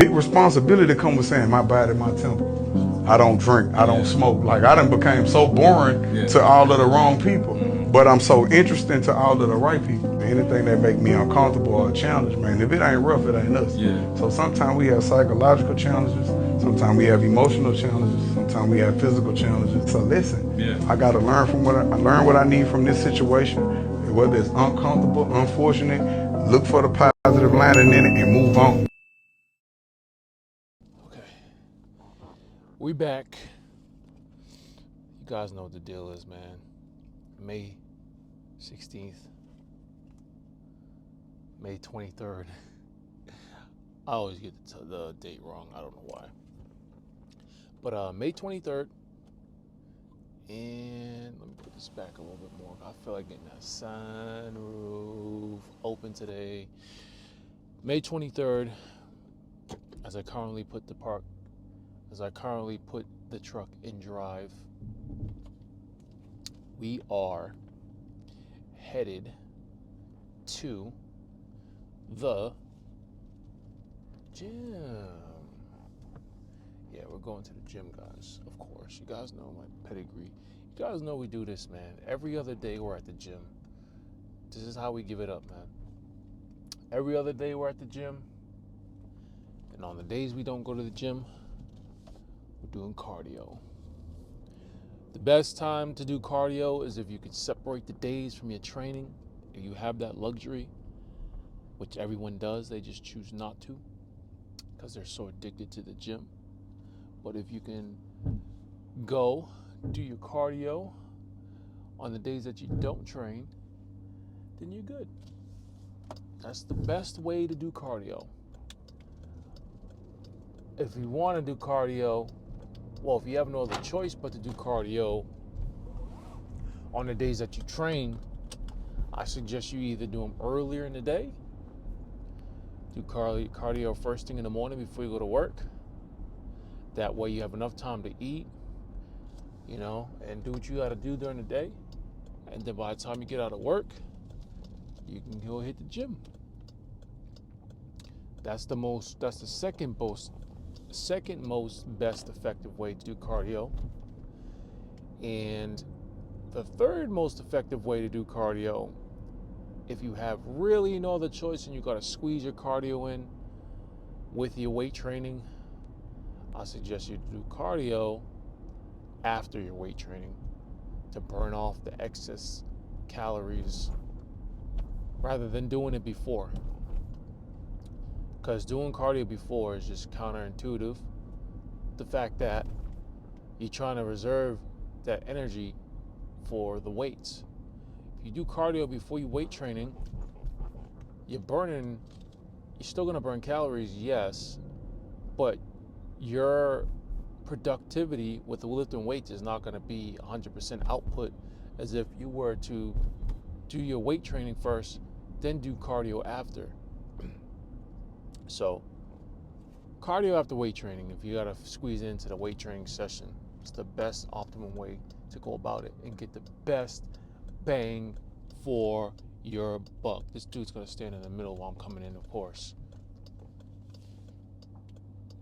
big responsibility come with saying my body, my temple. I don't drink, I don't smoke. Like I done became so boring to all of the wrong people. But I'm so interesting to all of the right people. Anything that make me uncomfortable or a challenge, man, if it ain't rough, it ain't us. So sometimes we have psychological challenges, sometimes we have emotional challenges, sometimes we have physical challenges. So listen, I gotta learn from what I learn what I need from this situation. Whether it's uncomfortable, unfortunate, look for the positive lining in it and move on. Okay, we back. You guys know what the deal is, man. May 16th, May 23rd. I always get the date wrong. I don't know why. But May 23rd, and let me put this back a little bit more. I feel like getting that sunroof open today. May 23rd, as I currently put the truck in drive, we are headed to the gym. Yeah, we're going to the gym, guys. Of course, you guys know my pedigree. You guys know we do this, man. Every other day we're at the gym. This is how we give it up, man. Every other day we're at the gym. And on the days we don't go to the gym, we're doing cardio. The best time to do cardio is if you can separate the days from your training. If you have that luxury, which everyone does, they just choose not to because they're so addicted to the gym. But if you can go do your cardio on the days that you don't train, then you're good. That's the best way to do cardio. If you want to do cardio, well, if you have no other choice but to do cardio on the days that you train, I suggest you either do them earlier in the day, do cardio first thing in the morning before you go to work. That way you have enough time to eat, and do what you got to do during the day. And then by the time you get out of work, you can go hit the gym. That's the second most best effective way to do cardio. And the third most effective way to do cardio, if you have really no other choice and you got to squeeze your cardio in with your weight training, I suggest you do cardio after your weight training to burn off the excess calories rather than doing it before. Because doing cardio before is just counterintuitive. The fact that you're trying to reserve that energy for the weights. If you do cardio before you weight training, you're still gonna burn calories, yes, but your productivity with the lifting weights is not gonna be 100% output as if you were to do your weight training first, then do cardio after. So, cardio after weight training, if you gotta squeeze into the weight training session, it's the best optimum way to go about it and get the best bang for your buck. This dude's gonna stand in the middle while I'm coming in, of course.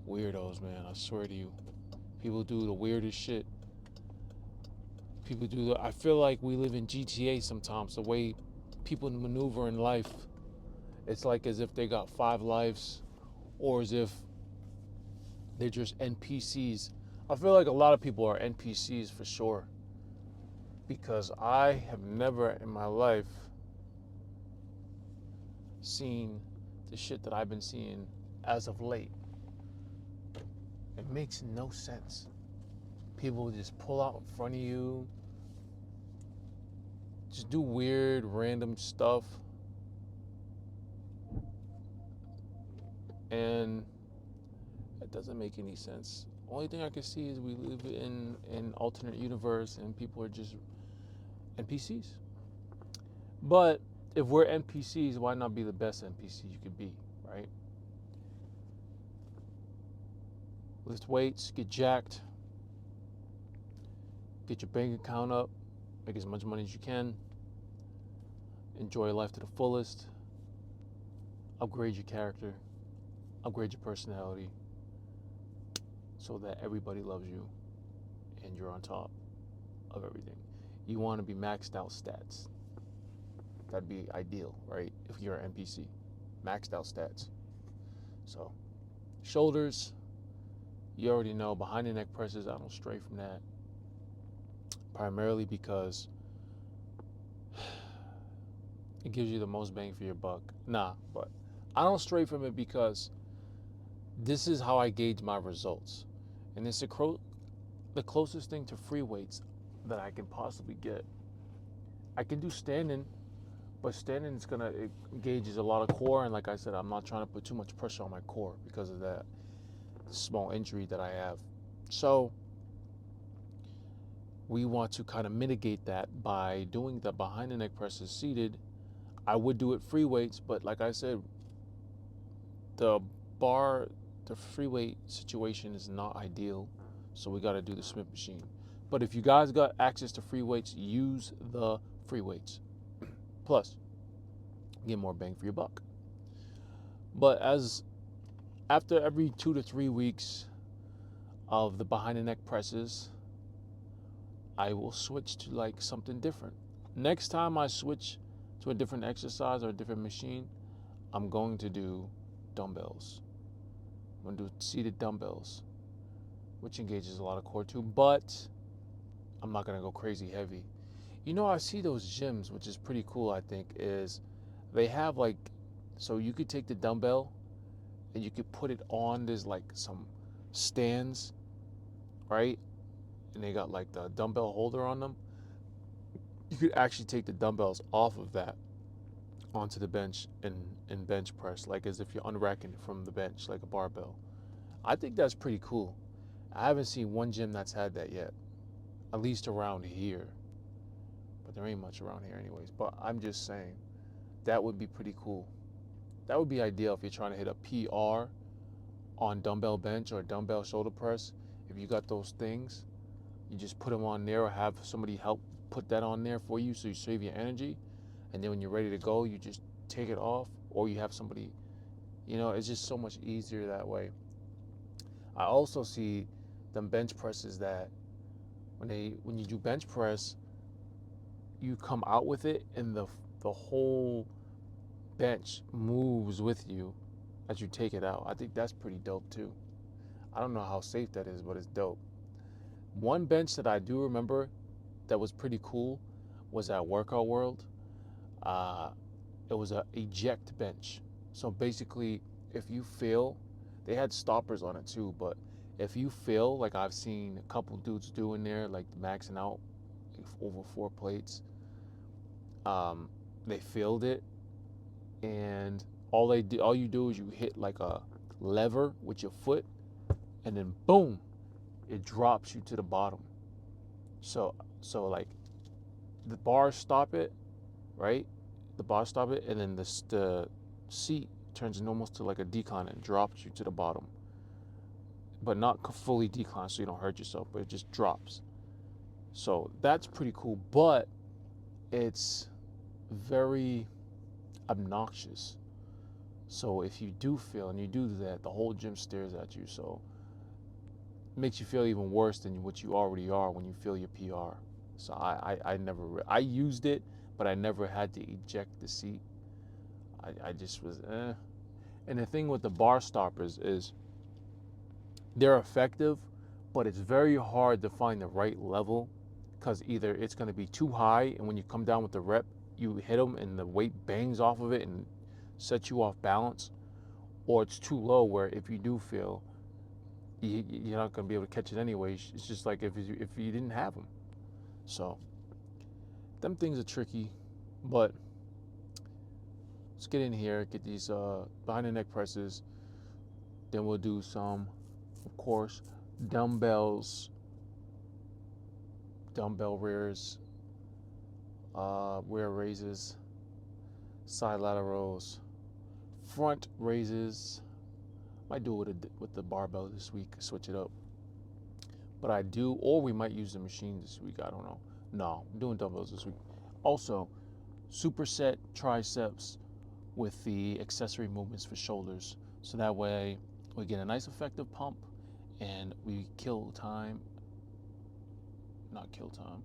Weirdos, man, I swear to you. People do the weirdest shit. I feel like we live in GTA sometimes, the way people maneuver in life. It's like as if they got 5 lives or as if they're just NPCs. I feel like a lot of people are NPCs for sure. Because I have never in my life seen the shit that I've been seeing as of late. It makes no sense. People just pull out in front of you, just do weird, random stuff. And it doesn't make any sense. Only thing I can see is we live in an alternate universe and people are just NPCs. But if we're NPCs, why not be the best NPC you could be, right? Lift weights, get jacked, get your bank account up, make as much money as you can, enjoy life to the fullest, upgrade your character, upgrade your personality so that everybody loves you and you're on top of everything. You want to be maxed out stats. That'd be ideal, right? If you're an NPC, maxed out stats. So, shoulders, you already know. Behind the neck presses, I don't stray from that. Primarily because it gives you the most bang for your buck. But I don't stray from it because this is how I gauge my results. And it's the closest thing to free weights that I can possibly get. I can do standing, but standing is it engages a lot of core, and like I said, I'm not trying to put too much pressure on my core because of that small injury that I have. So we want to kind of mitigate that by doing the behind the neck presses seated. I would do it free weights, but like I said, the free weight situation is not ideal, so we got to do the Smith machine. But if you guys got access to free weights, use the free weights. Plus, get more bang for your buck. But after every 2 to 3 weeks of the behind the neck presses, I will switch to like something different. Next time I switch to a different exercise or a different machine, I'm going to do dumbbells. I'm going to do seated dumbbells, which engages a lot of core too, but I'm not going to go crazy heavy. You know, I see those gyms, which is pretty cool, I think, is they have like, so you could take the dumbbell and you could put it on, there's like some stands, right? And they got like the dumbbell holder on them. You could actually take the dumbbells off of that onto the bench and bench press, like as if you're unracking it from the bench, like a barbell. I think that's pretty cool. I haven't seen one gym that's had that yet, at least around here. But there ain't much around here anyways. But I'm just saying, that would be pretty cool. That would be ideal if you're trying to hit a PR on dumbbell bench or dumbbell shoulder press. If you got those things, you just put them on there or have somebody help put that on there for you so you save your energy. And then when you're ready to go, you just take it off, or you have somebody, it's just so much easier that way. I also see them bench presses that when you do bench press, you come out with it and the whole bench moves with you as you take it out. I think that's pretty dope too. I don't know how safe that is, but it's dope. One bench that I do remember that was pretty cool was at Workout World. It was a eject bench. So basically, if you fail, they had stoppers on it too, but if you fail, like I've seen a couple dudes doing there, like maxing out over 4 plates, they failed it, and all you do is you hit like a lever with your foot, and then boom, it drops you to the bottom. So like the bars stop it, right? The bars stop it, and then the seat turns almost to like a decline and drops you to the bottom. But not fully decline so you don't hurt yourself, but it just drops. So that's pretty cool, but it's very obnoxious. So if you do fail and you do that, the whole gym stares at you. So it makes you feel even worse than what you already are when you feel your PR. So I used it, but I never had to eject the seat. I just was And the thing with the bar stoppers is they're effective, but it's very hard to find the right level, because either it's going to be too high and when you come down with the rep, you hit them and the weight bangs off of it and sets you off balance, or it's too low where if you do fail, you're not going to be able to catch it anyway. It's just like if you didn't have them. So them things are tricky, but let's get in here, get these behind the neck presses. Then we'll do some, of course, dumbbells, dumbbell rears, rear raises, side laterals, front raises. Might do it with the barbell this week, switch it up. But or we might use the machine this week, I don't know. No, I'm doing dumbbells this week. Also, superset triceps with the accessory movements for shoulders. So that way we get a nice effective pump and we kill time, not kill time.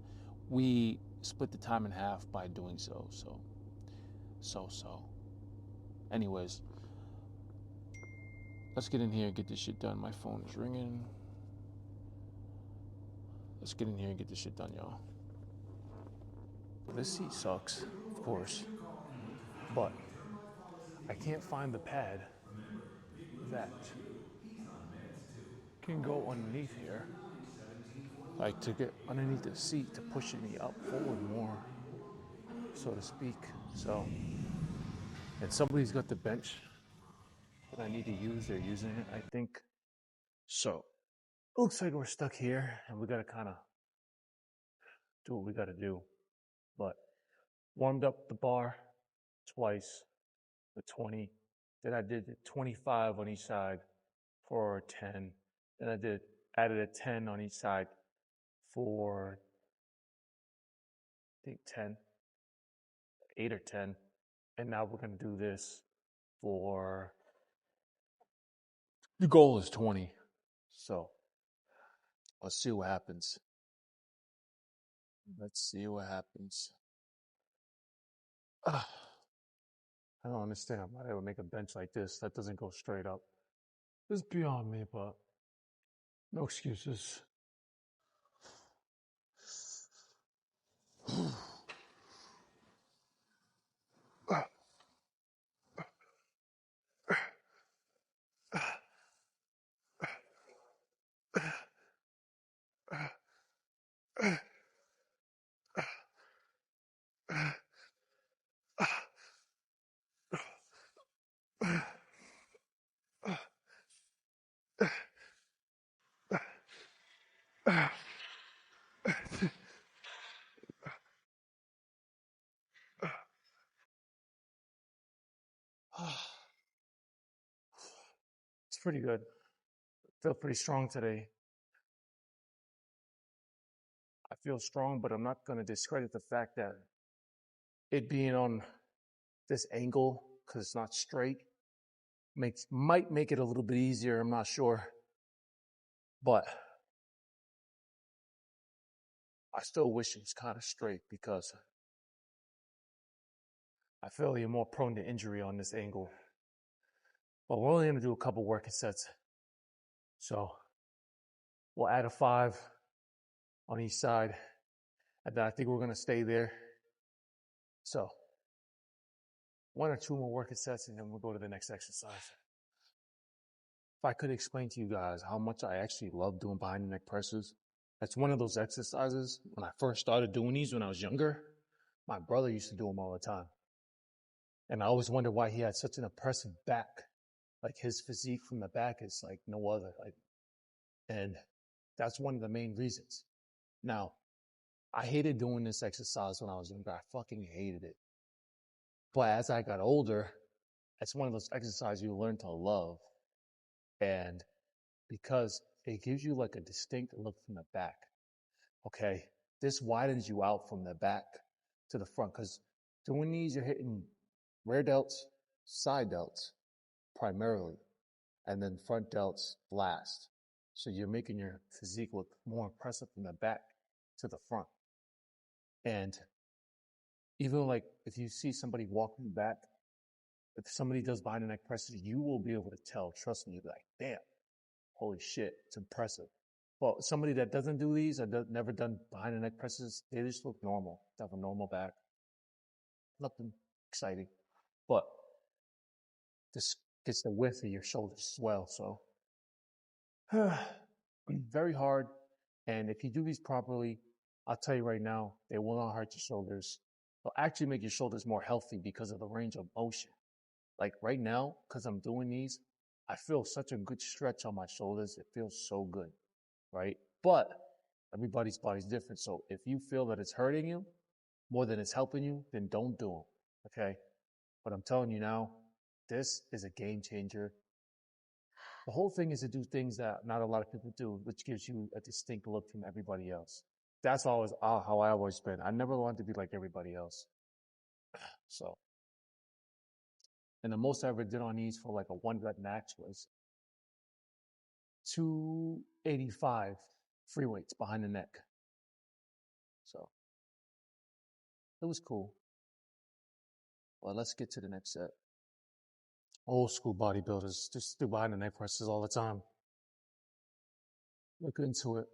We split the time in half by doing so. Anyways, let's get in here and get this shit done. My phone is ringing. Let's get in here and get this shit done, y'all. This seat sucks, of course, but I can't find the pad that can go underneath here, like to get underneath the seat to push me up forward more, so to speak. So, and somebody's got the bench that I need to use. They're using it, I think. So, looks like we're stuck here, and we gotta kind of do what we gotta do. But warmed up the bar twice, the 20. Then I did the 25 on each side for 10. Then I added a 10 on each side for, I think 10, 8 or 10. And now we're going to do this for, the goal is 20. So let's see what happens. Let's see what happens. I don't understand why they would make a bench like this that doesn't go straight up. It's beyond me, but no excuses. It's pretty good. Feel pretty strong today. I feel strong, but I'm not going to discredit the fact that it being on this angle, because it's not straight, might make it a little bit easier. I'm not sure. But I still wish it was kind of straight because I feel you're more prone to injury on this angle. But we're only going to do a couple working sets. So we'll add a 5 on each side. And then I think we're going to stay there. So 1 or 2 more working sets and then we'll go to the next exercise. If I could explain to you guys how much I actually love doing behind the neck presses, that's one of those exercises. When I first started doing these when I was younger, my brother used to do them all the time. And I always wondered why he had such an impressive back. Like his physique from the back is like no other. And that's one of the main reasons. Now, I hated doing this exercise when I was younger. I fucking hated it. But as I got older, it's one of those exercises you learn to love. And because it gives you like a distinct look from the back. Okay, this widens you out from the back to the front because doing these, you're hitting rear delts, side delts primarily, and then front delts last. So you're making your physique look more impressive from the back to the front. And even like if you see somebody walking back, if somebody does behind the neck presses, you will be able to tell. Trust me, you'll be like, damn, holy shit, it's impressive. Well, somebody that doesn't do these, or never done behind the neck presses, they just look normal. They have a normal back. Nothing exciting. But this gets the width of your shoulders swell, so very hard. And if you do these properly, I'll tell you right now, they will not hurt your shoulders. They'll actually make your shoulders more healthy because of the range of motion. Like right now, because I'm doing these, I feel such a good stretch on my shoulders. It feels so good, right? But everybody's body's different. So if you feel that it's hurting you more than it's helping you, then don't do them, okay? But I'm telling you now, this is a game changer. The whole thing is to do things that not a lot of people do, which gives you a distinct look from everybody else. That's always how I always been. I never wanted to be like everybody else. So And the most I ever did on these for like a 1 rep max was 285 free weights behind the neck. So it was cool. Well, let's get to the next set. Old school bodybuilders just do behind the neck presses all the time. Look into it.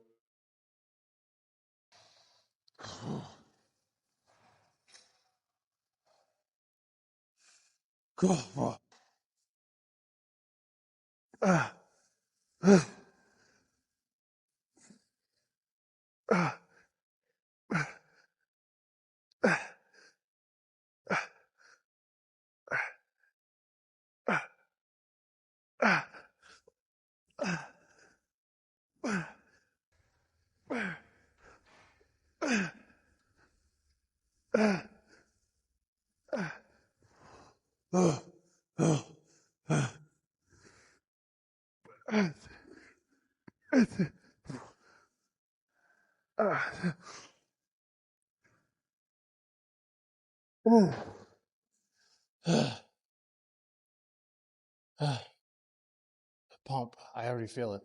Pump. I already feel it.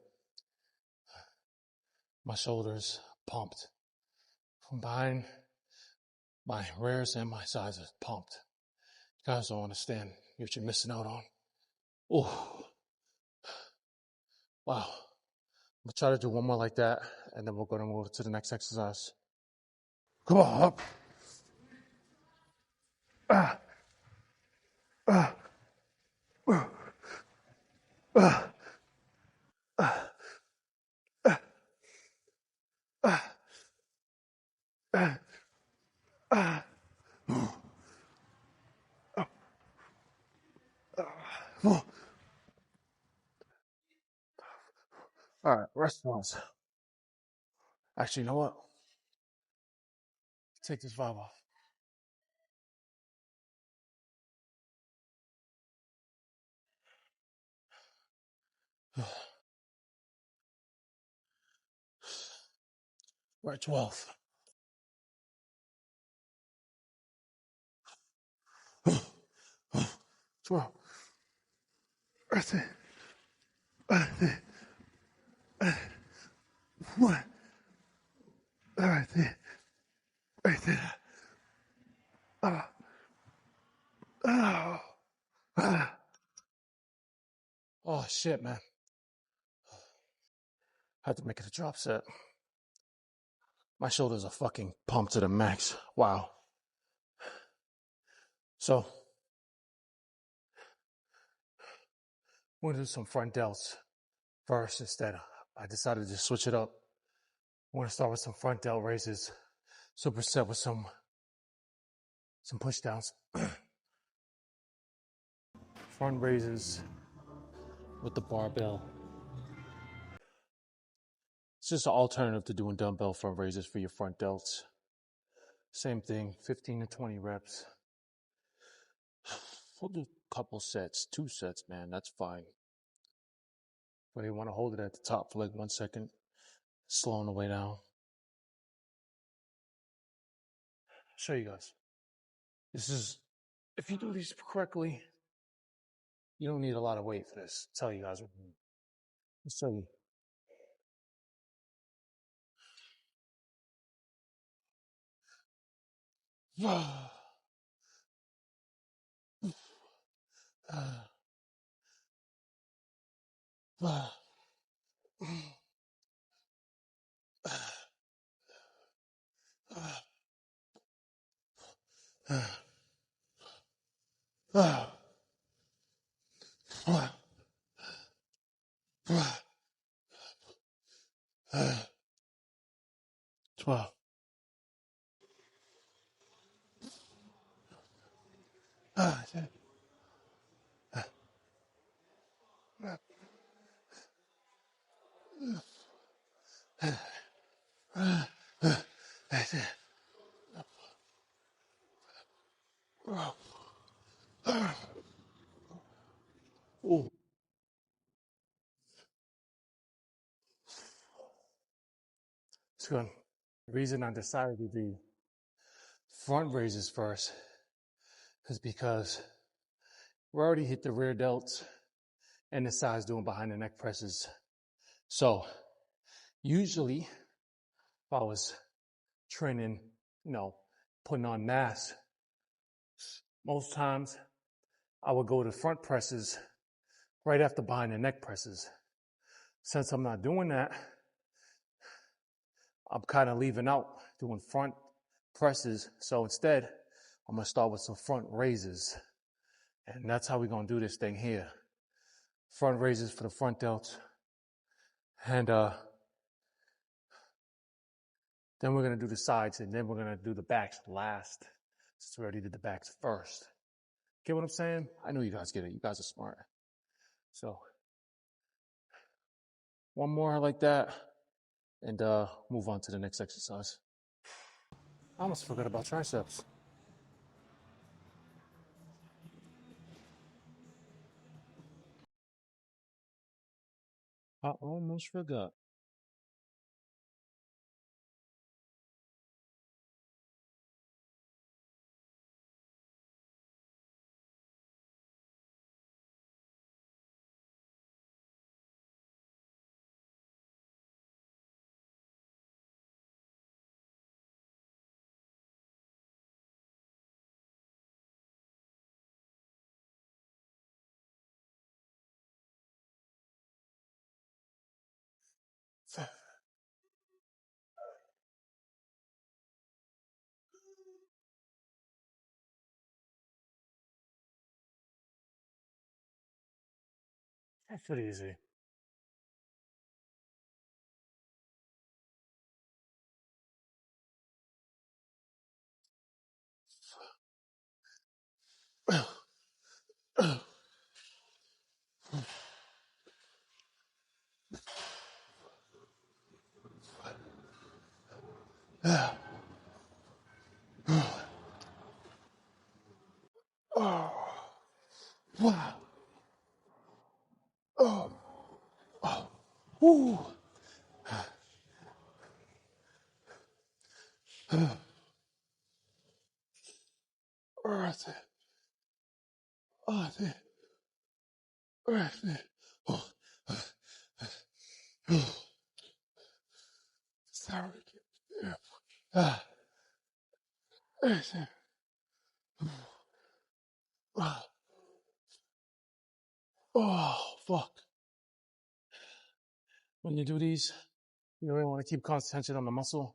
My shoulders pumped. From behind, my rears and my sides are pumped. You guys don't understand what you're missing out on. Oh, wow. I'm gonna try to do one more like that, and then we're gonna move to the next exercise. Come on, up. All right, rest pause. Actually, you know what? Take this vibe off. We're at 12. 12. That's it. That's it. One. That's it. That's it. Oh, shit, man. I had to make it a drop set. My shoulders are fucking pumped to the max. Wow. So, we're gonna do some front delts first instead. I decided to switch it up. We're gonna start with some front delt raises, superset with some push downs. Front raises with the barbell. It's just an alternative to doing dumbbell front raises for your front delts. Same thing, 15 to 20 reps. We'll do a couple sets, 2 sets, man, that's fine. But you want to hold it at the top for like 1 second, slowing the way down. Show you guys. This is, if you do these correctly, you don't need a lot of weight for this. I'll tell you guys. Let's show you. Twelve. Oh. It's good. The reason I decided to do front raises first is because we already hit the rear delts and the sides doing behind the neck presses. So usually if I was training, putting on mass, most times I would go to front presses right after behind the neck presses. Since I'm not doing that, I'm kind of leaving out doing front presses. So instead, I'm going to start with some front raises. And that's how we're going to do this thing here. Front raises for the front delts. And then we're going to do the sides, and then we're going to do the backs last, since we already did the backs first. Get what I'm saying? I know you guys get it. You guys are smart. So one more like that, and move on to the next exercise. I almost forgot about triceps. I almost forgot. That's pretty easy. Wow. Woo. Earth. Earth. Earth. Sorry. Oh, fuck. When you do these, you really want to keep constant tension on the muscle.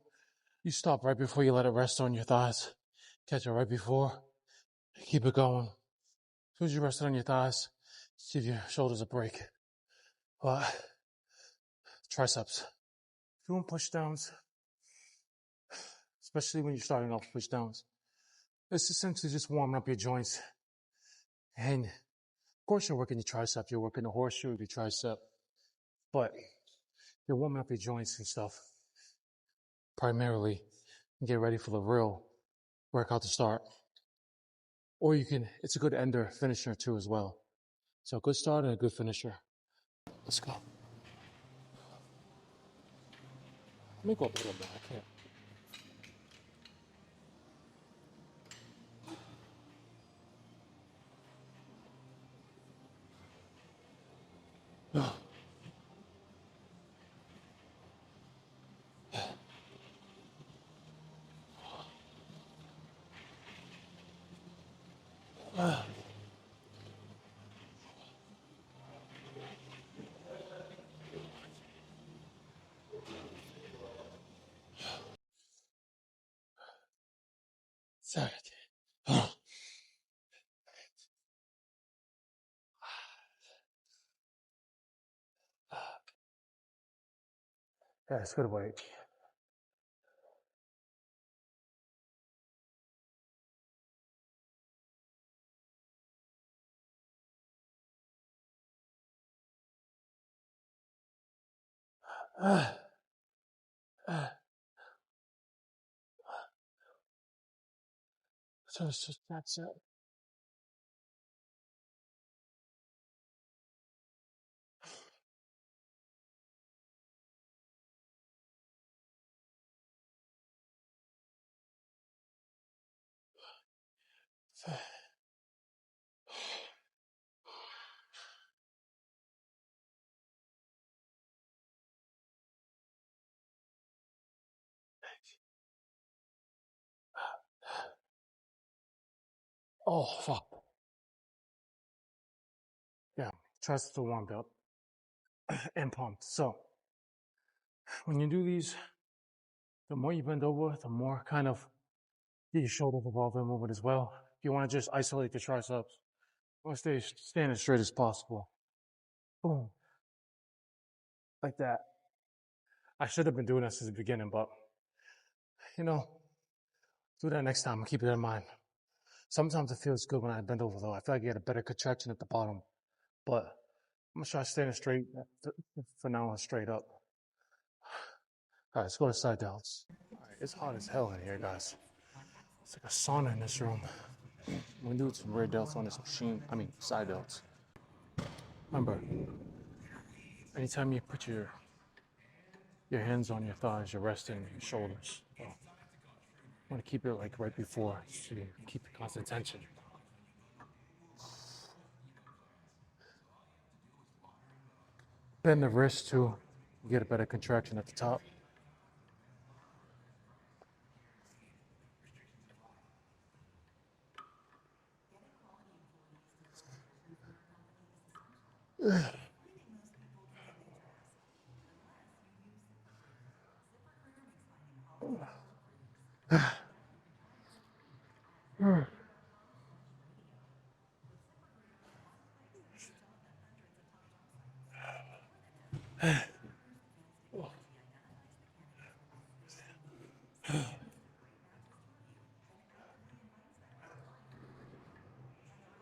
You stop right before you let it rest on your thighs. Catch it right before. Keep it going. As soon as you rest it on your thighs, give your shoulders a break. But triceps. Doing push downs, especially when you're starting off push downs, it's essentially just warming up your joints. And of course, you're working your tricep, you're working the horseshoe of your tricep, but you're warming up your joints and stuff primarily and get ready for the real workout to start. Or it's a good ender, finisher too as well. So a good start and a good finisher. Let's go. Let me go up a little bit. I can't. Saturday. That's good weight. So it's just that's it. Oh, fuck. Yeah, triceps are warmed up and pumped. So when you do these, the more you bend over, the more kind of get your shoulder revolving movement as well. If you want to just isolate the triceps, you want to stand as straight as possible. Boom. Like that. I should have been doing this at the beginning, but do that next time and keep it in mind. Sometimes it feels good when I bend over though. I feel like I get a better contraction at the bottom. But I'm gonna try standing straight for now and straight up. All right, let's go to side delts. All right, it's hot as hell in here, guys. It's like a sauna in this room. We're gonna do some rear delts on this machine. Side delts. Remember, anytime you put your hands on your thighs, you're resting your shoulders. So, I want to keep it like right before, so you keep the constant tension. Bend the wrist too. You get a better contraction at the top.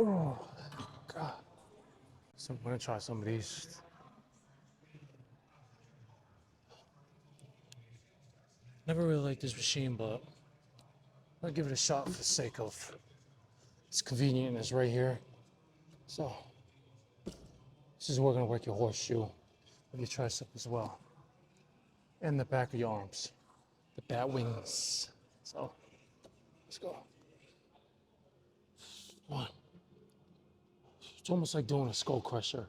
Oh, God. So I'm gonna try some of these. Never really liked this machine, but I'll give it a shot for the sake of it's convenient and it's right here. So this is where we're gonna work your horseshoe of your tricep as well. And the back of your arms. The bat wings. So let's go. One. It's almost like doing a skull crusher.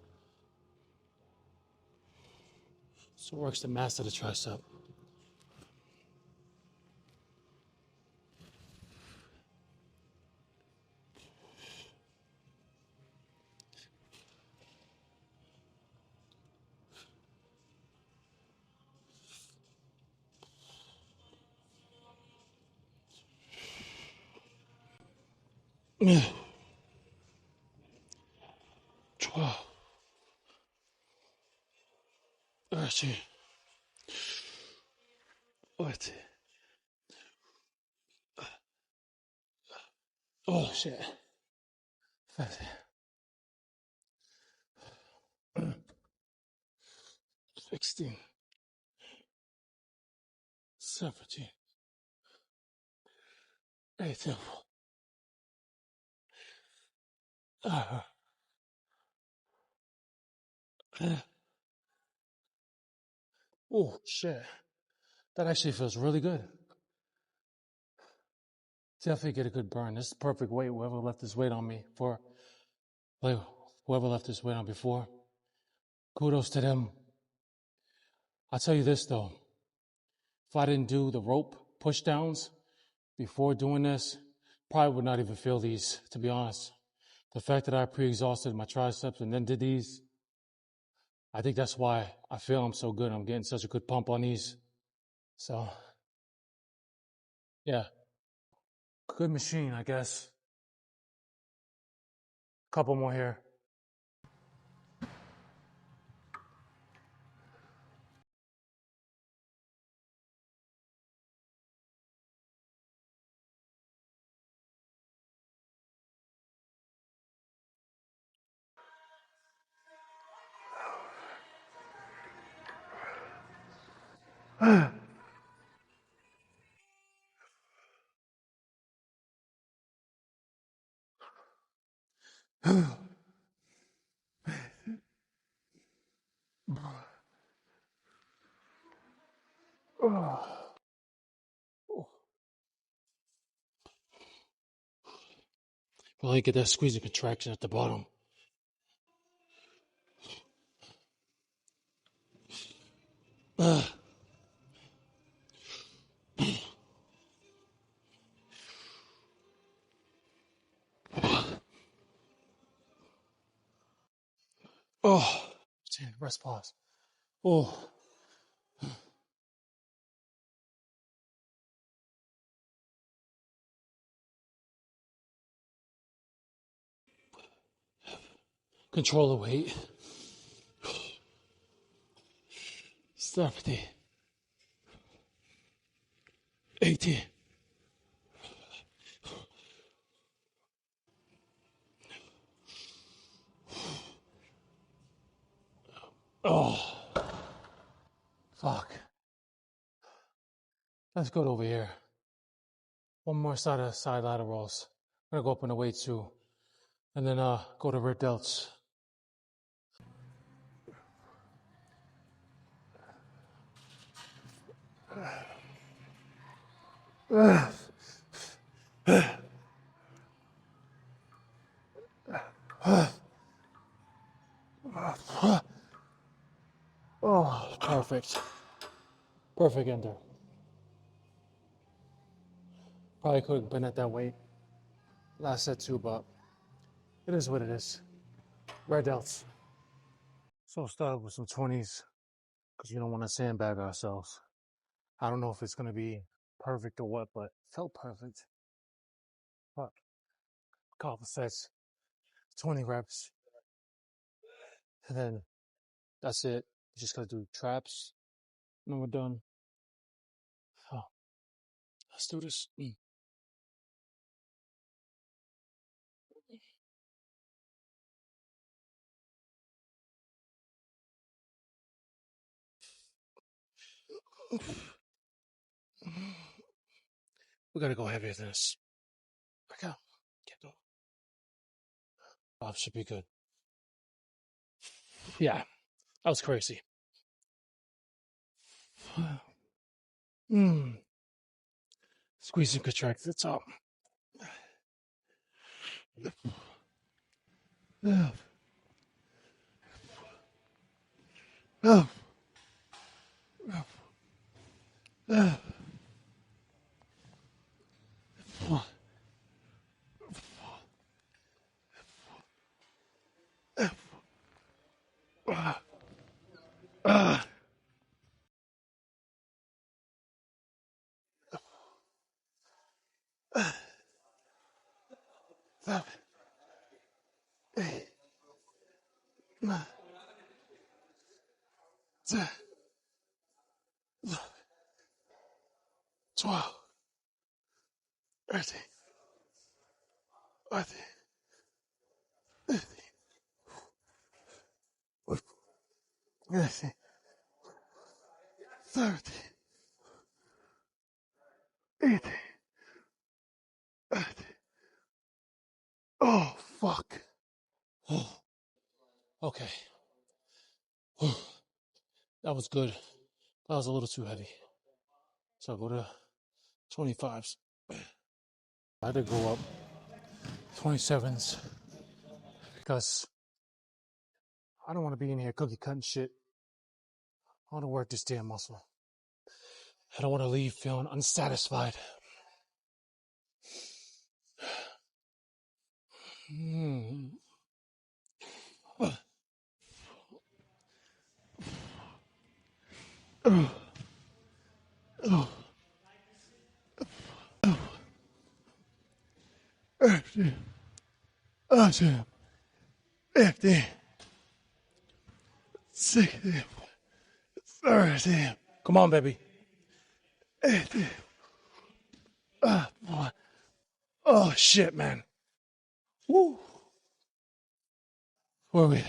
So it works the mass of the tricep. Yeah. 12. 13. 14. Oh shit. 15. 16. 17. 18. Oh shit. That actually feels really good. Definitely get a good burn. This is perfect weight. Whoever left this weight on me for, like, whoever left this weight on before, kudos to them. I'll tell you this though. If I didn't do the rope push downs before doing this, probably would not even feel these, to be honest. The fact that I pre-exhausted my triceps and then did these, I think that's why I feel I'm so good. I'm getting such a good pump on these. So, yeah. Good machine, I guess. Couple more here. Really get that squeezing contraction at the bottom. Oh, rest pause. Oh. Control the weight. 70. 80. Oh, fuck. Let's go over here. One more side laterals. I'm gonna go up on the weight too. And then go to rear delts. Oh, perfect. Perfect ender. Probably could have been at that weight last set too, but it is what it is. Rear delts. So start with some 20s because you don't want to sandbag ourselves. I don't know if it's going to be perfect or what, but it felt perfect. Fuck. Couple sets, 20 reps. And then that's it. You just got to do traps. And then we're done. Oh, let's do this. We got to go heavier than this. Back out. Get down. Bob should be good. Yeah, that was crazy. Squeeze and contract the top. Oh, fuck. Oh, okay. That was good. That was a little too heavy. So I'll go to 25s. I had to go up 27s because I don't want to be in here cookie cutting shit. I want to work this damn muscle. I don't want to leave feeling unsatisfied. Awesome. 50, 60, 30. Come on, baby. 80. Oh, shit, man. Woo. Where are we?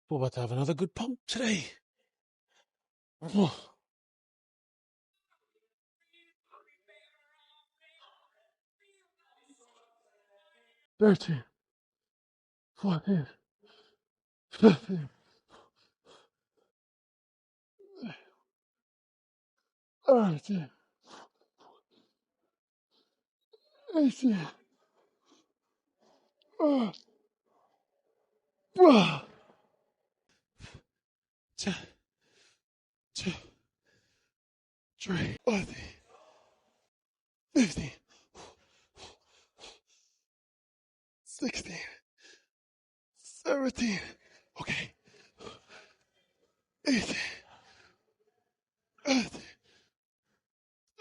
We're about to have another good pump today. Oh. 13, 14, 15, 18, 18. Oh. 10, 2, 3, 14, 15, 16, 17. Okay. 18. 18.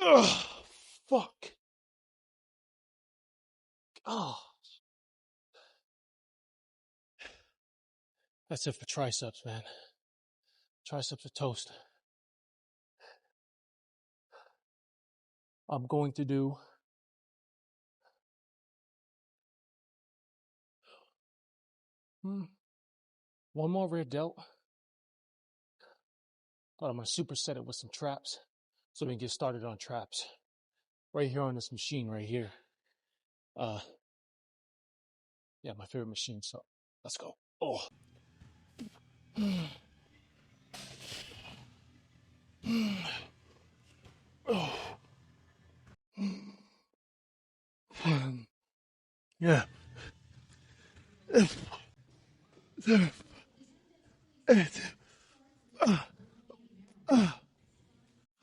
Oh, fuck. Oh. That's it for triceps, man. Triceps are toast. I'm going to do one more rear delt, but I'm going to superset it with some traps so we can get started on traps. Right here on this machine right here. Yeah, my favorite machine, so let's go. Oh. Yeah. 7, 8.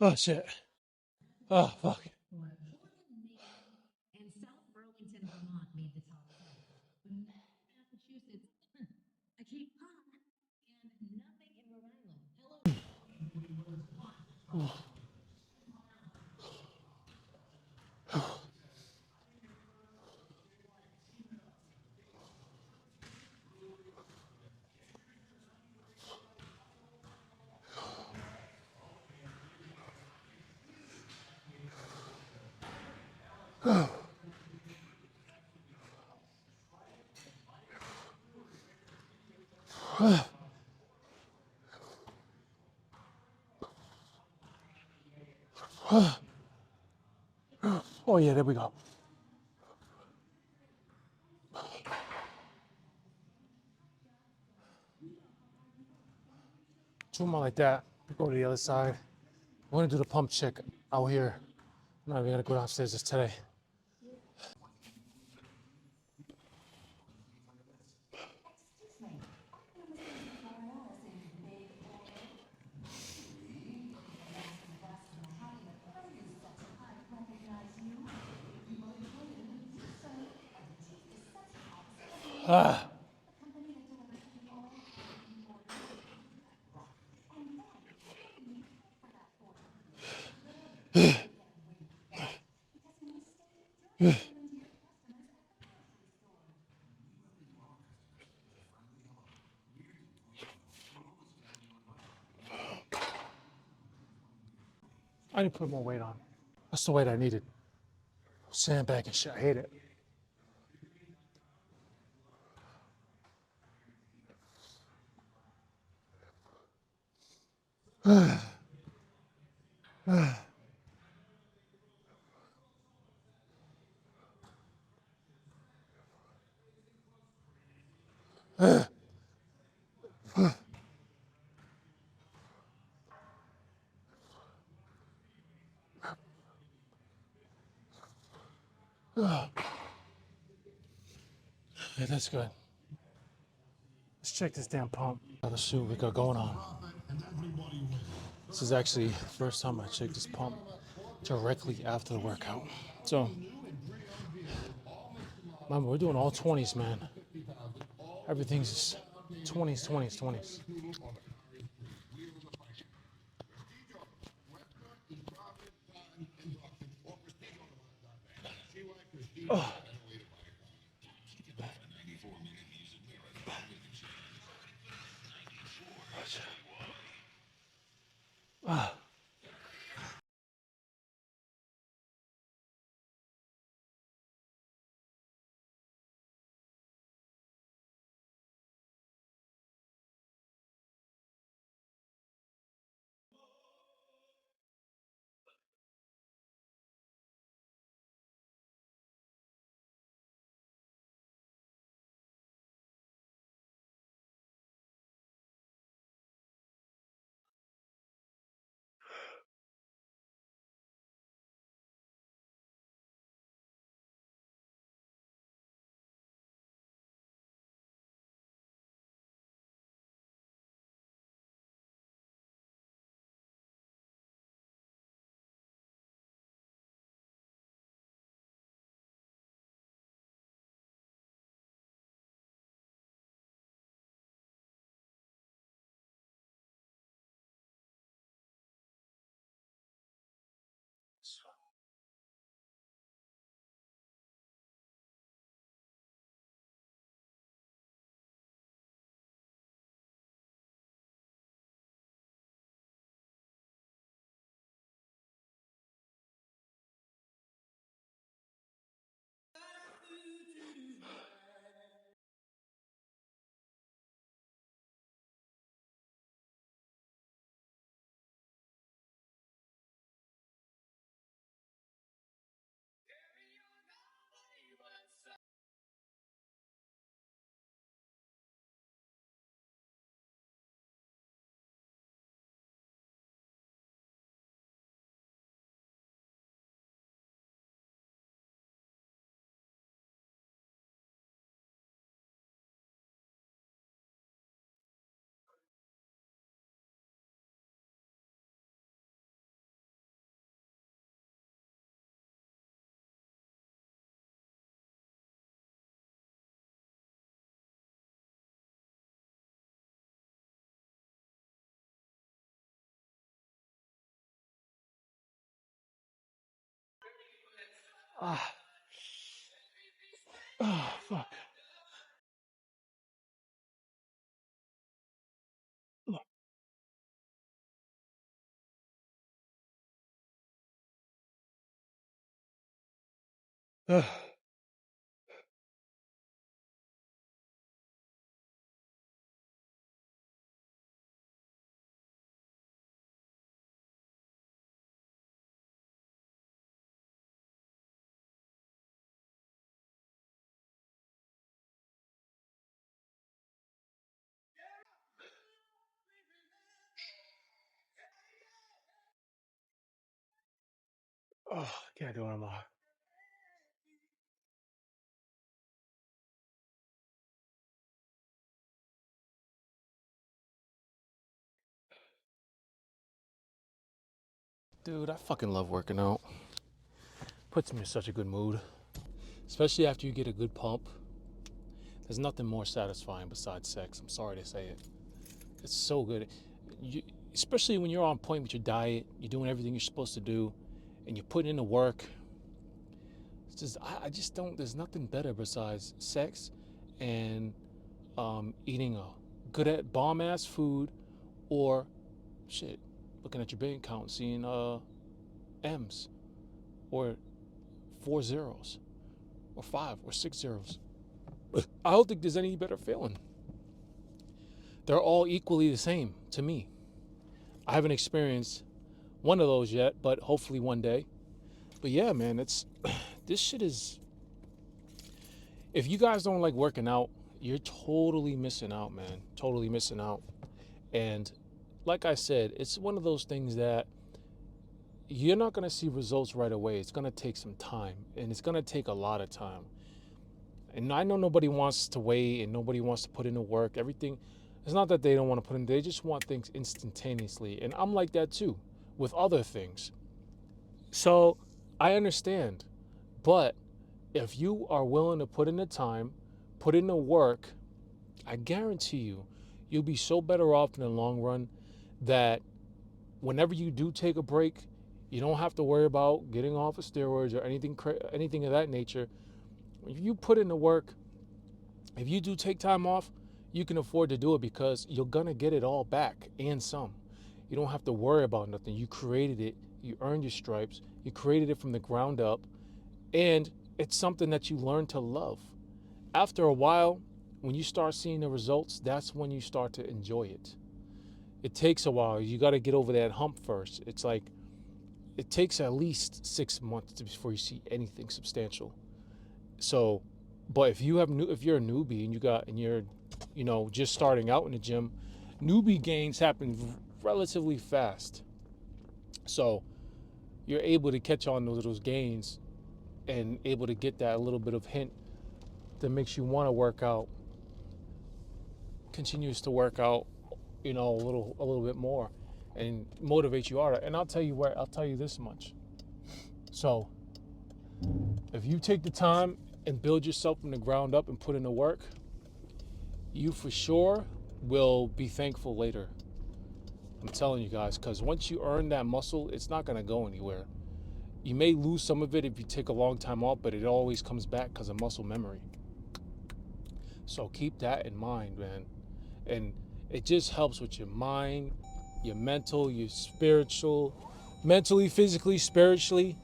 Oh, shit. Oh, fuck. Oh, yeah, there we go. 2 more like that. Go to the other side. We're going to do the pump check out here. I'm not even going to go downstairs just today. Ah. I need to put more weight on. That's the weight I needed. Sandbag and shit. I hate it. Yeah, that's good. Let's check this damn pump. Let's see what we got going on. This is actually the first time I checked this pump directly after the workout. So, remember, we're doing all 20s, man. Everything's just 20s, 20s, 20s. Oh. Ah. Ah. Oh, fuck. Ugh. Oh, can't do it anymore. Dude, I fucking love working out. Puts me in such a good mood. Especially after you get a good pump. There's nothing more satisfying besides sex. I'm sorry to say it. It's so good. You, especially when you're on point with your diet, you're doing everything you're supposed to do, and you're putting in the work. It's just, I just don't, there's nothing better besides sex and eating a good at bomb ass food or shit, looking at your bank account, seeing M's or 4 zeros or 5 or 6 zeros. I don't think there's any better feeling. They're all equally the same to me. I haven't experienced one of those yet, but hopefully one day. But yeah, man, it's this shit is. If you guys don't like working out, you're totally missing out, man. Totally missing out. And like I said, it's one of those things that you're not going to see results right away. It's going to take some time, and it's going to take a lot of time. And I know nobody wants to wait and nobody wants to put in the work. Everything, it's not that they don't want to put in, they just want things instantaneously. And I'm like that too with other things. So I understand. But if you are willing to put in the time, put in the work, I guarantee you, you'll be so better off in the long run that whenever you do take a break, you don't have to worry about getting off of steroids or anything of that nature. If you put in the work, if you do take time off, you can afford to do it because you're gonna get it all back and some. You don't have to worry about nothing. You created it, you earned your stripes, you created it from the ground up, and it's something that you learn to love. After a while, when you start seeing the results, that's when you start to enjoy it. It takes a while. You got to get over that hump first. It's like it takes at least 6 months before you see anything substantial. So, but if you're a newbie and you're, just starting out in the gym, newbie gains happen relatively fast. So, you're able to catch on to those gains and able to get that little bit of hint that makes you want to work out, continues to work out, a little bit more, and motivates you harder. And I'll tell you this much. So, if you take the time and build yourself from the ground up and put in the work, you for sure will be thankful later. I'm telling you guys, because once you earn that muscle, it's not going to go anywhere. You may lose some of it if you take a long time off, but it always comes back because of muscle memory. So keep that in mind, man. And it just helps with your mind, your mental, your spiritual, mentally, physically, spiritually.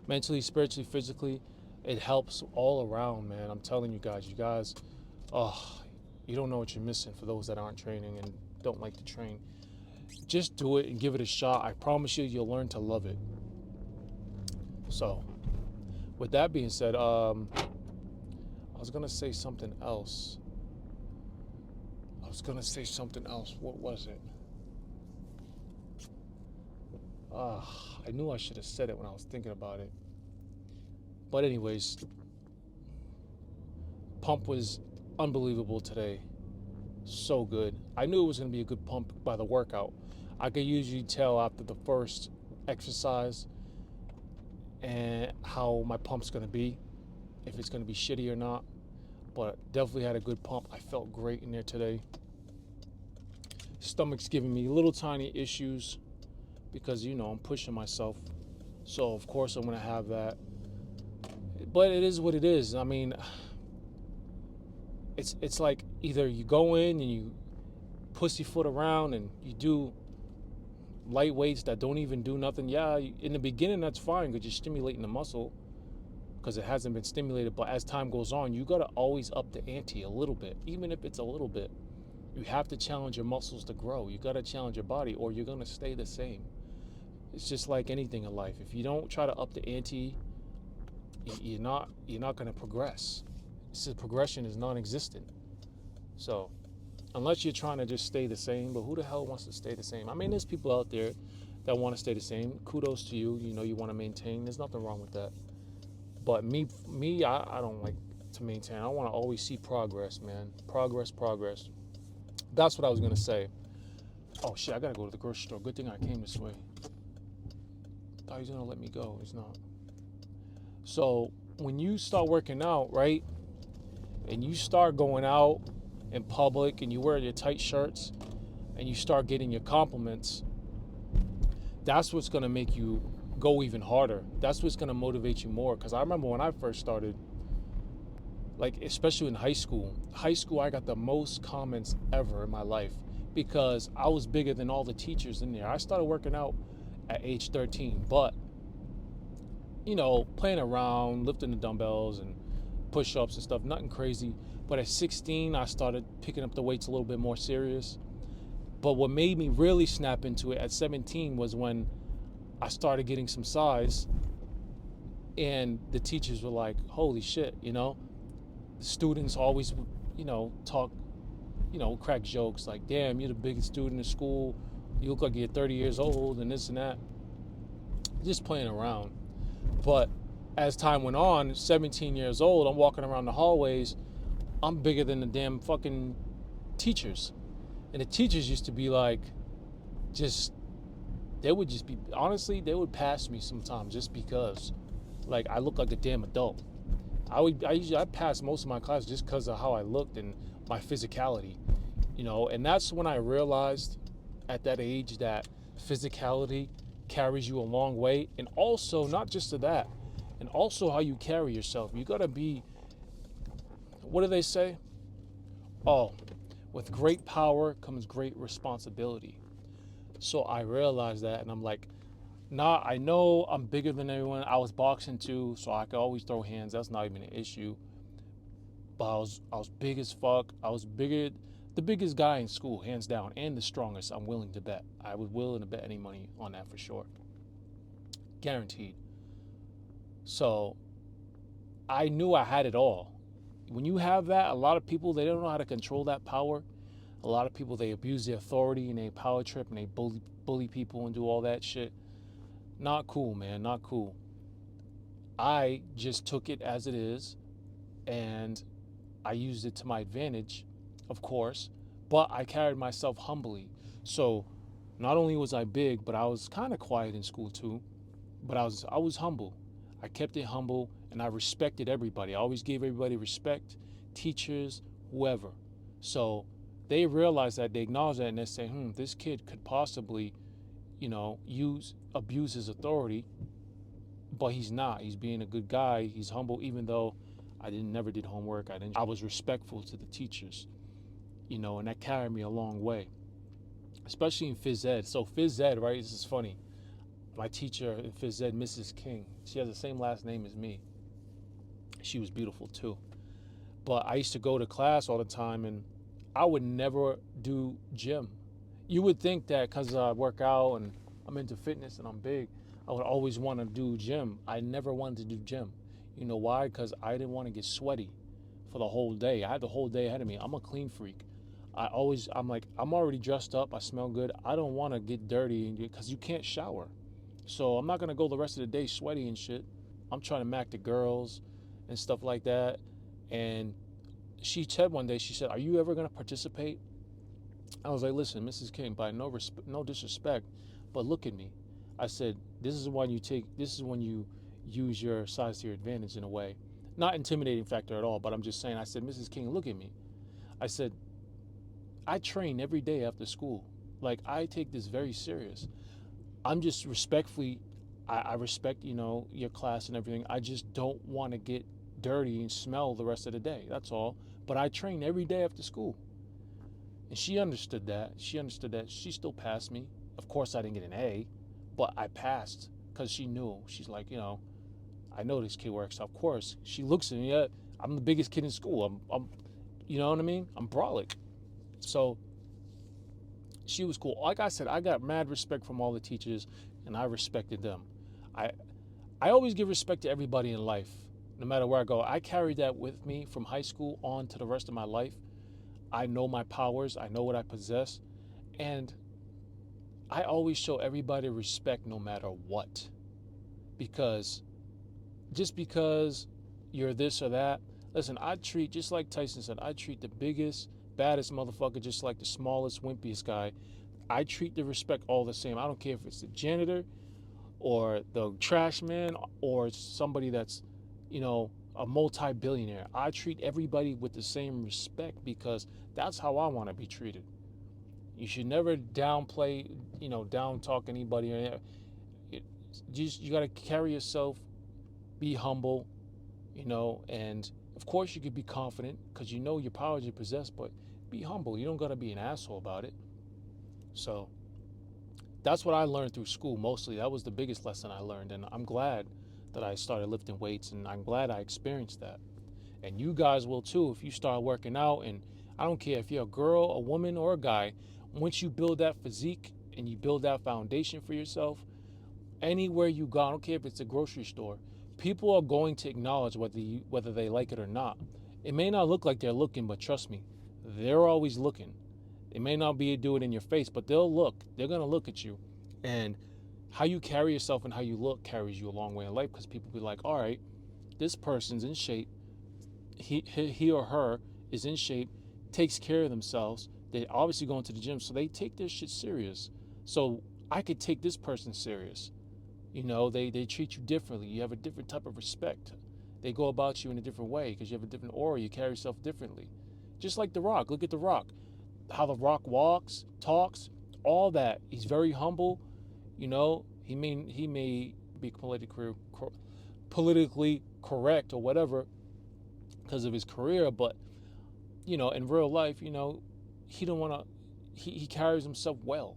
Mentally, spiritually, physically. It helps all around, man. I'm telling you guys, you don't know what you're missing for those that aren't training and don't like to train. Just do it and give it a shot. I promise you, you'll learn to love it. So, with that being said, I was going to say something else. What was it? I knew I should have said it when I was thinking about it. But anyways, pump was unbelievable today. So good. I knew it was going to be a good pump by the workout. I could usually tell after the first exercise and how my pump's going to be, if it's going to be shitty or not. But definitely had a good pump. I felt great in there today. Stomach's giving me little tiny issues because, I'm pushing myself. So of course I'm gonna have that. But it is what it is. I mean, it's like either you go in and you pussyfoot around and you do light weights that don't even do nothing. Yeah, in the beginning that's fine because you're stimulating the muscle because it hasn't been stimulated. But as time goes on, you gotta always up the ante a little bit, even if it's a little bit. You have to challenge your muscles to grow. You gotta challenge your body, or you're gonna stay the same. It's just like anything in life. If you don't try to up the ante, you're not gonna progress. So progression is non-existent. So unless you're trying to just stay the same, but who the hell wants to stay the same? I mean, there's people out there that want to stay the same. Kudos to you. You know, you want to maintain. There's nothing wrong with that. But I don't like to maintain. I want to always see progress, man. Progress. That's what I was gonna say. Oh shit, I gotta go to the grocery store. Good thing I came this way. Thought he was gonna let me go. He's not. So when you start working out, right, and you start going out in public and you wear your tight shirts and you start getting your compliments, that's what's gonna make you go even harder. That's what's gonna motivate you more. Because I remember when I first started, like especially in high school. High school, I got the most comments ever in my life because I was bigger than all the teachers in there. I started working out at age 13, but you know, playing around, lifting the dumbbells and push-ups and stuff, nothing crazy. But at 16, I started picking up the weights a little bit more serious. But what made me really snap into it at 17 was when I started getting some size and the teachers were like, holy shit, you know? The students always, you know, talk, you know, crack jokes like, damn, you're the biggest student in school. You look like you're 30 years old and this and that. Just playing around. But as time went on, 17 years old, I'm walking around the hallways. I'm bigger than the damn fucking teachers. And the teachers used to be like, they would just be, honestly, they would pass me sometimes just because, like, I look like a damn adult. I'd pass most of my classes just because of how I looked and my physicality, you know. And that's when I realized at that age that physicality carries you a long way. And also, not just to that, and also how you carry yourself. You gotta be, what do they say? Oh, with great power comes great responsibility. So I realized that and I'm like, nah, I know I'm bigger than everyone. I was boxing too, so I could always throw hands. That's not even an issue. But I was big as fuck. I was the biggest guy in school, hands down, and the strongest. I'm willing to bet. I was willing to bet any money on that for sure, guaranteed. So I knew I had it all. When you have that, a lot of people they don't know how to control that power. A lot of people they abuse their authority and they power trip and they bully people and do all that shit. Not cool, man. Not cool. I just took it as it is and I used it to my advantage, of course, but I carried myself humbly. So not only was I big, but I was kind of quiet in school too. But I was humble. I kept it humble and I respected everybody. I always gave everybody respect, teachers, whoever. So they realized that, they acknowledged that, and they say, this kid could possibly, you know, abuse his authority, but he's not. He's being a good guy. He's humble, even though never did homework. I was respectful to the teachers, you know, and that carried me a long way, especially in phys ed. So phys ed, right? This is funny. My teacher in phys ed, Mrs. King, she has the same last name as me. She was beautiful too. But I used to go to class all the time and I would never do gym. You would think that because I work out and I'm into fitness and I'm big, I would always want to do gym. I never wanted to do gym. You know why? Because I didn't want to get sweaty for the whole day. I had the whole day ahead of me. I'm a clean freak. I'm like, I'm already dressed up. I smell good. I don't want to get dirty because you can't shower. So I'm not going to go the rest of the day sweaty and shit. I'm trying to mac the girls and stuff like that. And she said one day, she said, are you ever going to participate? I was like, listen, Mrs. King, by no disrespect, but look at me. I said, this is when you use your size to your advantage in a way. Not intimidating factor at all, but I'm just saying, I said, Mrs. King, look at me. I said, I train every day after school. Like, I take this very serious. I'm just respectfully I respect, your class and everything. I just don't want to get dirty and smell the rest of the day. That's all. But I train every day after school. And she understood that. She still passed me. Of course, I didn't get an A, but I passed because she knew. She's like, I know this kid works. Of course, she looks at me. I'm the biggest kid in school. I'm you know what I mean? I'm brolic. So she was cool. Like I said, I got mad respect from all the teachers, and I respected them. I I always give respect to everybody in life, no matter where I go. I carried that with me from high school on to the rest of my life. I know my powers. I know what I possess, and I always show everybody respect no matter what. Because just because you're this or that, listen, I treat, just like Tyson said, I treat the biggest, baddest motherfucker just like the smallest, wimpiest guy. I treat the respect all the same. I don't care if it's the janitor or the trash man or somebody that's, a multi-billionaire. I treat everybody with the same respect because that's how I want to be treated. You should never downplay, down talk anybody. You got to carry yourself, be humble, and of course you could be confident because you know your powers you possess, but be humble. You don't got to be an asshole about it. So that's what I learned through school mostly. That was the biggest lesson I learned, and I'm glad that I started lifting weights, and I'm glad I experienced that. And you guys will too if you start working out. And I don't care if you're a girl, a woman, or a guy. Once you build that physique and you build that foundation for yourself, anywhere you go, I don't care if it's a grocery store, people are going to acknowledge whether they like it or not. It may not look like they're looking, but trust me, they're always looking. They may not be do it in your face, but they'll look. They're gonna look at you, and how you carry yourself and how you look carries you a long way in life. Because people be like, all right, this person's in shape. He or her is in shape, takes care of themselves. They obviously going to the gym, so they take their shit serious. So I could take this person serious. They treat you differently. You have a different type of respect. They go about you in a different way because you have a different aura. You carry yourself differently. Just like The Rock. Look at The Rock. How The Rock walks, talks, all that. He's very humble. He may be politically correct or whatever because of his career, but in real life, he don't want to. He carries himself well.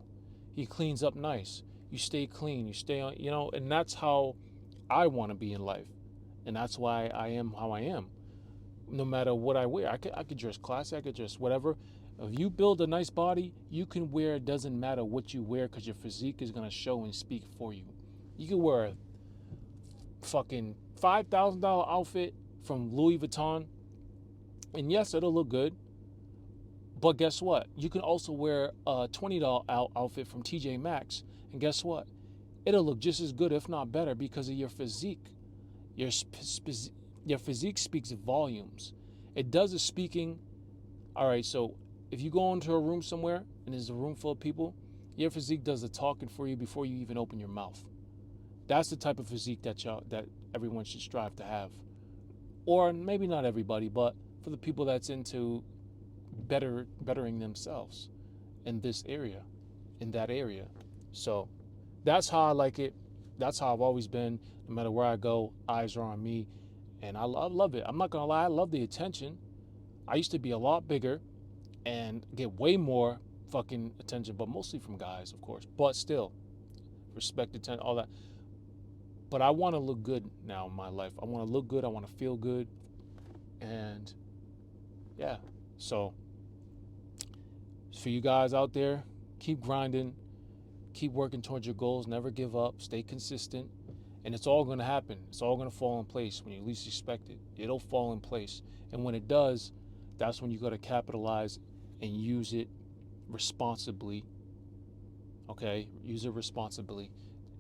He cleans up nice. You stay clean. You stay on. And that's how I want to be in life, and that's why I am how I am. No matter what I wear, I could dress classy. I could dress whatever. If you build a nice body, you can wear. It doesn't matter what you wear because your physique is gonna show and speak for you. You can wear a fucking $5,000 outfit from Louis Vuitton, and yes, it'll look good. But guess what? You can also wear a $20 outfit from TJ Maxx, and guess what? It'll look just as good, if not better, because of your physique. Your physique speaks volumes. It does the speaking. All right, so if you go into a room somewhere and there's a room full of people, your physique does the talking for you before you even open your mouth. That's the type of physique that everyone should strive to have. Or maybe not everybody, but for the people that's into bettering themselves in this area, in that area. So that's how I like it. That's how I've always been. No matter where I go, eyes are on me, and I love it. I'm not gonna lie, I love the attention. I used to be a lot bigger and get way more fucking attention, but mostly from guys, of course. But still, respect, attention, all that. But I want to look good now in my life. I want to look good. I want to feel good, and yeah. So for you guys out there, keep grinding, keep working towards your goals, never give up, stay consistent, and it's all going to happen. It's all going to fall in place when you least expect it. It'll fall in place. And when it does, that's when you got to capitalize and use it responsibly. Okay? Use it responsibly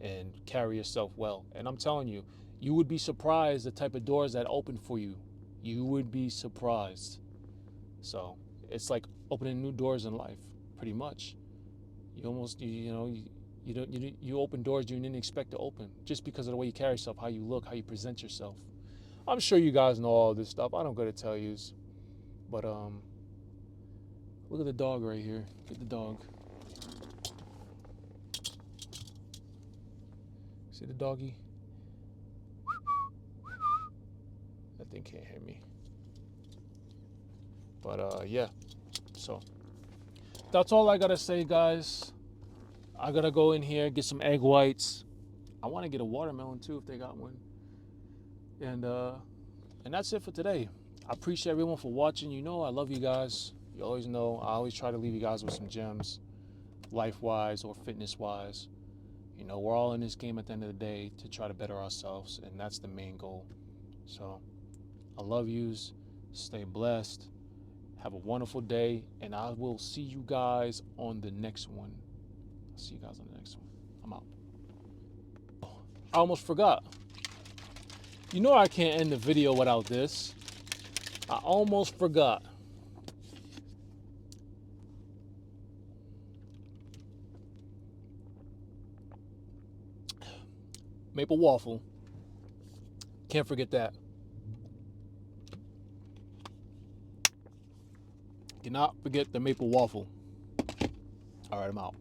and carry yourself well. And I'm telling you, you would be surprised the type of doors that open for you. You would be surprised. So it's like opening new doors in life, pretty much. You almost, you open doors you didn't expect to open just because of the way you carry yourself, how you look, how you present yourself. I'm sure you guys know all this stuff. I don't gotta tell you, but look at the dog right here. Get the dog. See the doggy? That thing can't hear me. But yeah, so that's all I gotta say, guys. I gotta go in here, get some egg whites. I want to get a watermelon too if they got one. And that's it for today. I appreciate everyone for watching. You know I love you guys. You always know I always try to leave you guys with some gems, life-wise or fitness-wise. You know, we're all in this game at the end of the day to try to better ourselves, and that's the main goal. So I love yous. Stay blessed. Have a wonderful day, and I will see you guys on the next one. I'll see you guys on the next one. I'm out. I almost forgot. You know I can't end the video without this. I almost forgot. Maple waffle. Can't forget that. Cannot forget the maple waffle. All right, I'm out.